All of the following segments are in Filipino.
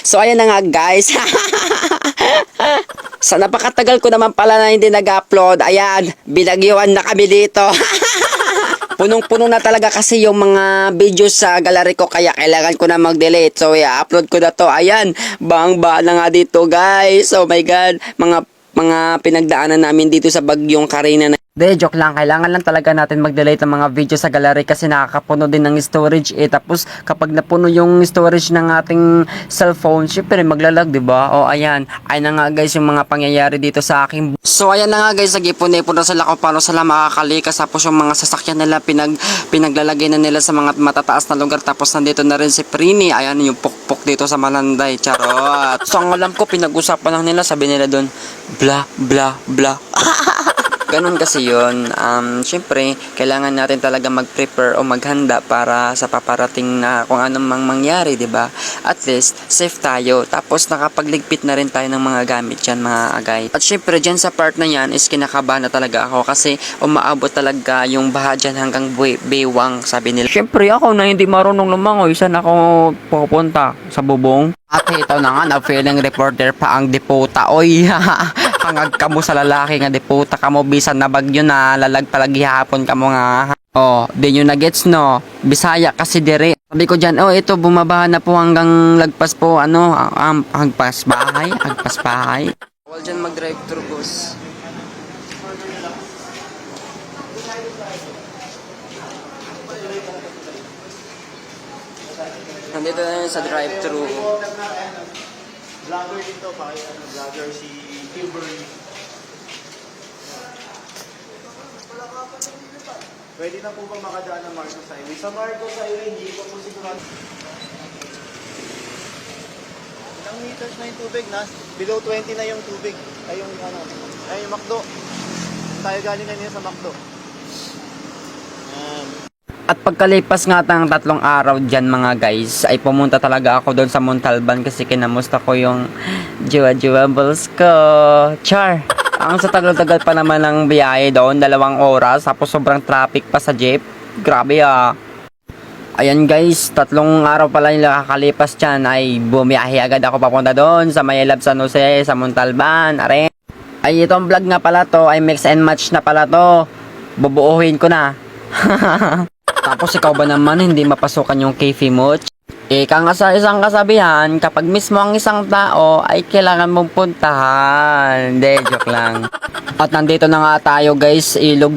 So ayan na nga guys. Sa napakatagal ko naman pala na hindi nag-upload, ayan, binagyuan na kami dito. Punong-puno na talaga kasi yung mga videos sa gallery ko kaya kailangan ko na mag-delete. So i-upload ko na to. Ayan, bang-ba na nga dito guys. Oh my god, mga pinagdaanan namin dito sa Bagyong Carina na. De, joke lang. Kailangan lang talaga natin mag-delete ng mga video sa gallery kasi nakakapuno din ng storage eh. Tapos kapag napuno yung storage ng ating cellphone, syempre maglalag, di ba? O ayan, ay na nga guys yung mga pangyayari dito sa aking. So ayan na nga guys, nag-ipon-ipon na sila kung paano sila makakalikas. Tapos yung mga sasakyan nila pinaglalagay na nila sa mga matataas na lugar. Tapos nandito na rin si Prini. Ayan yung pukpok dito sa Malanday. Charot. So ang alam ko, pinag-usapan lang nila. Sabi nila doon, bla bla bla. Ganun kasi yun. Siyempre, kailangan natin talaga mag-prepare o maghanda para sa paparating na kung anong mangyari, di ba? At least, safe tayo. Tapos, nakapagligpit na rin tayo ng mga gamit dyan, mga agay. At siyempre, dyan sa part na yan is kinakabahan na talaga ako kasi umaabot talaga yung baha dyan hanggang baywang, sabi nila. Siyempre, ako na hindi marunong lumangoy, saan ako pupunta? Sa bubong? At ito na nga, na-feeling reporter pa ang deputa. Oy, hangag ka mo sa lalaki nga deputa ka mo bisan na bagyo na lalagpalagi hapon ka mo nga. Oh, di nyo na gets no. Bisaya kasi dire. Sabi ko dyan, oh ito bumaba na po hanggang lagpas po hagpas bahay, hagpas bahay. Bawal dyan mag-drive thru bus. Nandito na yun sa drive-thru. Vlogger dito, vlogger si Cubery. Pwede na po bang makadaan ng Marcos Highway? Sa Marcos Highway, hindi ko po sigurado. Ilang meters na yung tubig? Below 20 na yung tubig. Ay yung McDo. Tayo galing kanina sa McDo. At pagkalipas nga ng 3 araw dyan mga guys, ay pumunta talaga ako doon sa Montalban kasi kinamusta ko yung jowa-jowables ko. Char! Ang sa tagal-tagal pa naman ng biyahe doon, 2 oras, tapos sobrang traffic pa sa jeep. Grabe ah. Ayan guys, 3 araw pala yung nakakalipas dyan ay bumiyahe agad ako papunta doon sa Mayalab San Jose, sa Montalban. Are. Ay itong vlog nga pala to, ay mix and match na pala to. Bubuuhin ko na. Tapos ikaw ba naman hindi mapasukan yung Kefi mo? Ika nga sa isang kasabihan, kapag mismo ang isang tao ay kailangan mong puntahan. Hindi, joke lang. At nandito na nga tayo guys, ilog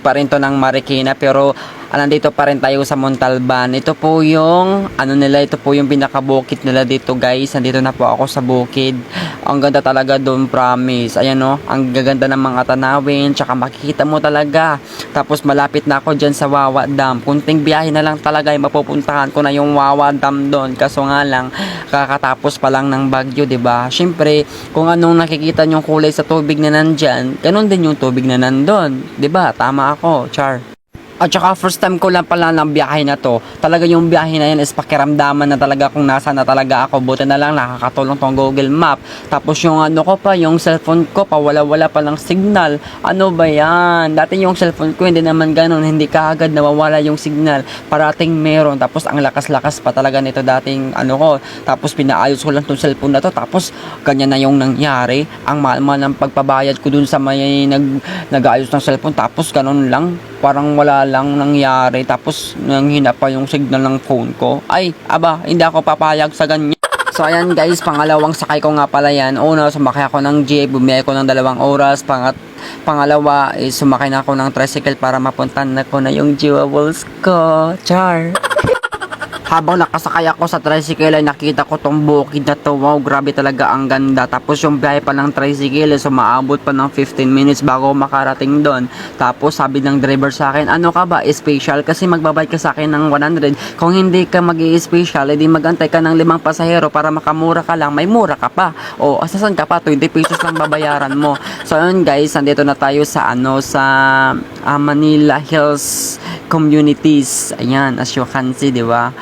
pa rin to ng Marikina pero nandito pa rin tayo sa Montalban. Ito po yung ito po yung pinakabukid nila dito guys. Nandito na po ako sa bukid. Ang ganda talaga doon, promise. Ayan o, ang gaganda ng mga tanawin, tsaka makikita mo talaga. Tapos malapit na ako dyan sa Wawa Dam. Kunting biyahe na lang talaga ay mapupuntahan ko na yung Wawa Dam doon. Kaso nga lang, kakatapos pa lang ng bagyo, 'di ba? Syempre, kung anong nakikita yung kulay sa tubig na nandyan, ganun din yung tubig na nandun. 'Di ba? Tama ako, Char. At saka first time ko lang pala ng biyahe na to. Talaga yung biyahe na yan is pakiramdaman na talaga kung nasa na talaga ako. Buti na lang nakakatulong tong Google Map. Tapos yung yung cellphone ko pawala-wala pa ng signal. Ano ba yan? Dati yung cellphone ko hindi naman ganun. Hindi kaagad nawawala yung signal. Parating meron. Tapos ang lakas-lakas pa talaga nito dating ko. Tapos pinaayos ko lang tong cellphone na to. Tapos ganyan na yung nangyari. Ang mahal-mahal ng pagpabayad ko dun sa may nag-aayos ng cellphone. Tapos ganun lang. Parang wala lang nangyari. Tapos nanghina pa yung signal ng phone ko. Ay, hindi ako papayag sa ganyan. So ayan guys, pangalawang sakay ko nga pala yan. Una, sumakay ako ng jeep, bumiyay ko ng 2 oras. Pangalawa, sumakay na ako ng tricycle para mapuntan na ko na yung jewels ko. Char! Habang nakasakay ako sa tricycle ay nakita ko tong bukid na to. Wow, grabe talaga ang ganda. Tapos yung biyahe pa ng tricycle so maabot pa ng 15 minutes bago makarating doon. Tapos sabi ng driver sa akin, ano ka ba, special? Kasi magbabayad ka sa akin ng 100. Kung hindi ka mag-i-special, edi magantay ka ng 5 pasahero para makamura ka lang. May mura ka pa. O, asasan ka pa? 20 pesos lang babayaran mo. So yun guys, nandito na tayo sa Manila Hills Communities. Ayan, as you can see, di ba?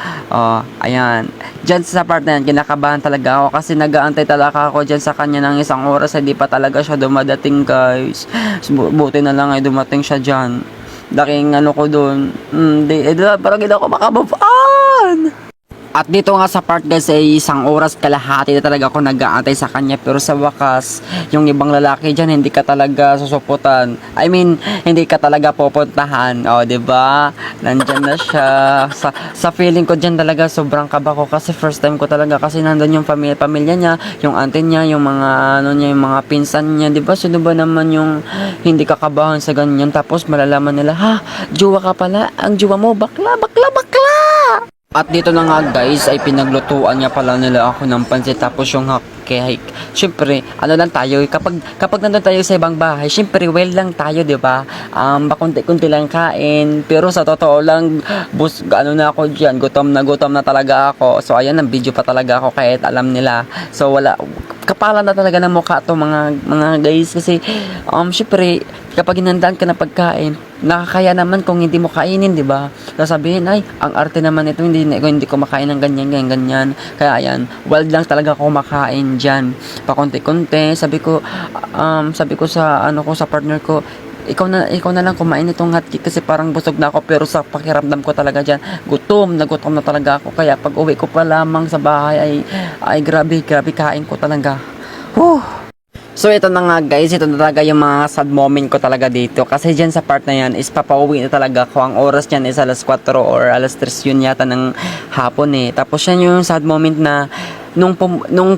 Ayan. Diyan sa part na yan, kinakabahan talaga ako kasi nag-aantay talaga ako dyan sa kanya ng 1 oras. Hindi pa talaga siya dumadating guys. Buti na lang ay dumating siya dyan. Daking ko dun. Parang hindi ako makabove on. At dito nga sa part guys ay isang oras kalahati na talaga ako nag-aantay sa kanya, pero sa wakas yung ibang lalaki dyan hindi ka talaga susuputan. I mean, hindi ka talaga pupuntahan. O, di ba? Nandyan na siya. Sa feeling ko dyan talaga sobrang kaba ko kasi first time ko talaga, kasi nandun yung pamilya niya, yung auntie niya, yung mga ano niya, yung mga pinsan niya, di ba? Sino ba naman yung hindi kakabahan sa ganyan? Tapos malalaman nila, ha, jowa ka pala. Ang jowa mo, bakla, bakla, bakla. At dito na nga guys ay pinaglutuan niya pala nila ako ng pansit, tapos yung cake. Syempre, ano lang tayo, kapag nandun tayo sa ibang bahay, syempre well lang tayo, 'di ba? Bakunti-kunti lang kain, pero sa totoo lang, ano na ako diyan, gutom na talaga ako. So ayan, ang video pa talaga ako kahit alam nila. So wala, kapalan na talaga ng mukha to mga guys, kasi syempre kapag hinandaan ka na pagkain, nakakaya naman kung hindi mo kainin, di ba? Sasabihin, ay, ang arte naman ito, hindi ko makain ng ganyan. Kaya ayan, wild lang talaga ako makain dyan. Pakunti-kunti, sabi ko sa sa partner ko, ikaw na lang kumain itong hotcake kasi parang busog na ako, pero sa pakiramdam ko talaga dyan, gutom na talaga ako. Kaya pag uwi ko pa lamang sa bahay ay grabe kain ko talaga. Whew! So ito na nga guys, ito na talaga yung mga sad moment ko talaga dito, kasi dyan sa part na yan is papauwi na talaga ako. Ang oras dyan is alas 4 or alas 3 yun yata ng hapon eh. Tapos yan yung sad moment na nung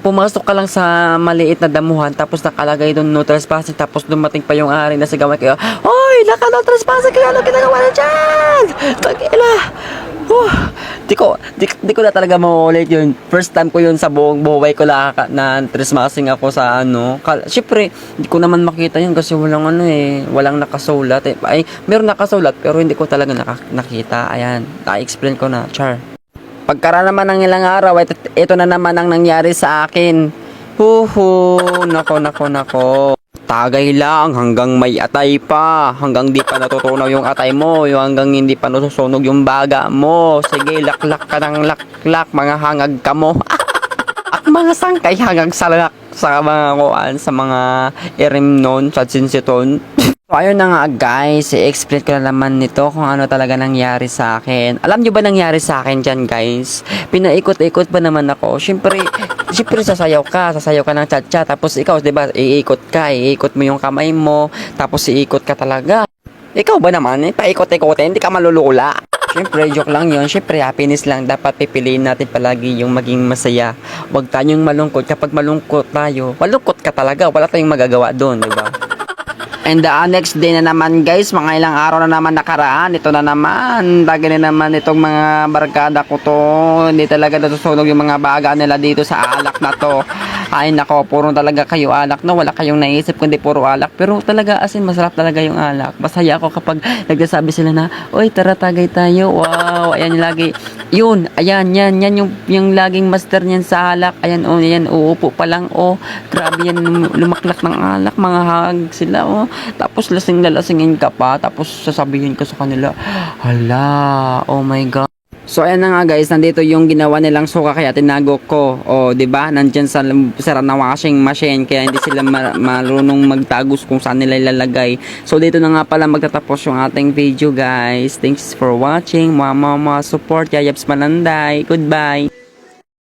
pumasok ka lang sa maliit na damuhan, tapos nakalagay doon no trespassing, tapos dumating pa yung ari na sigawan kayo, oy, no trespassing kayo, ano ginagawa na dyan? Tagila! Di ko na talaga maulit yun. First time ko yun sa buong buhay ko na trespassing ako sa Siyempre, hindi ko naman makita yun kasi walang nakasulat eh. Ay, meron nakasulat pero hindi ko talaga nakita. Ayan, na-explain ko na, char. Pagkaraan naman ng ilang araw, ito na naman ang nangyari sa akin. Nako. Tagay lang hanggang may atay pa. Hanggang di pa natutunaw yung atay mo. Hanggang hindi pa nasusunog yung baga mo. Sige, laklak ka ng laklak. Mga hangag ka mo. At mga sangkay hanggang sa mga kuan, sa mga erimnon, sa sinsiton. So, ayun na nga guys, i-explain ko na naman nito kung ano talaga nangyari sa akin. Alam nyo ba nangyari sa akin dyan guys? Pinaikot-ikot ba naman ako? Siyempre sasayaw ka ng cha-cha, tapos ikaw, diba, iikot mo yung kamay mo, tapos iikot ka talaga. Ikaw ba naman, paikot-ikotin, hindi ka malulula. Siyempre, joke lang yun. Siyempre, happiness lang. Dapat pipiliin natin palagi yung maging masaya. Huwag tayong malungkot. Kapag malungkot tayo, malungkot ka talaga. Wala tayong magagawa doon, diba? And the next day na naman guys, mga ilang araw na naman nakaraan, ito na naman, lagi na naman itong mga barkada ko to, hindi talaga natusunog yung mga baga nila dito sa alak na to. Ay nako, puro talaga kayo alak na, wala kayong naisip kundi puro alak, pero talaga asin masarap talaga yung alak. Masaya ako kapag nagsasabi sila na, oy tara tagay tayo, wow, ayan lagi. Yun, ayan, yan yung laging master niyan sa alak. Ayan, yan, uupo pa lang, grabe yan, lumaklak ng alak, mga hag sila, tapos lasing-lasingin ka pa, tapos sasabihin ko sa kanila, hala, oh my God. So ayan na nga guys, nandito yung ginawa nilang suka kaya tinago ko. Di ba? Nandiyan sa sara na washing machine kaya hindi sila marunong magtagos kung saan nila ilalagay. So dito na nga pala magtatapos yung ating video guys. Thanks for watching. Mama support Yayabs Mananday. Goodbye.